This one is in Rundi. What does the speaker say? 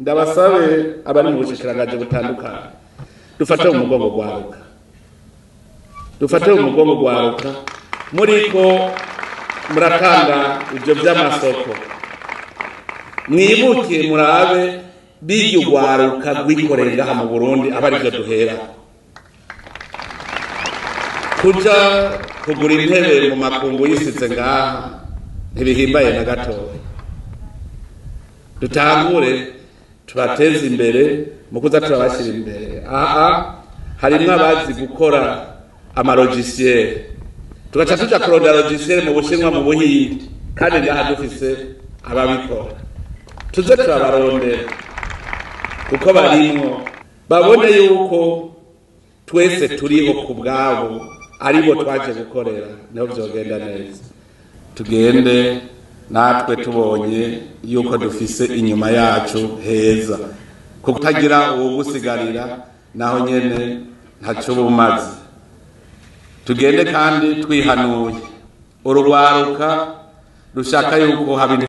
ndabasabe abari mu bushikiranganje butandukanye dufate umugongo urwaruka, dufate umugongo urwaruka muriko muratanga ibyo by'amasoko, mwibuke murabe bijya urwaruka rwikorera mu Burundi aba aribyo duhera kuja kugura intebe mu makungu yisize ngaha ntibihimbaye na gatoya. Dutangure tubateze imbere mu kuza turabashyira imbere. Harimwo abazi gukora amalogiciel, tugaca tuja kuronda logiciel mu Bushinwa mu Buhindi, kandi ngaha dufise ababikora. Tuze turabarondera kuko barimwo, babone yuko twese turiho ku bwabo, aribo twaje gukorera, niho byogenda neza. Tugende natwe tubonye yuko dufise inyuma yacu heza, kutagira uwugusigarira naho nyene ntaco bumaze. Tugende kandi twihanuye, urwaruka rushaka yuko haba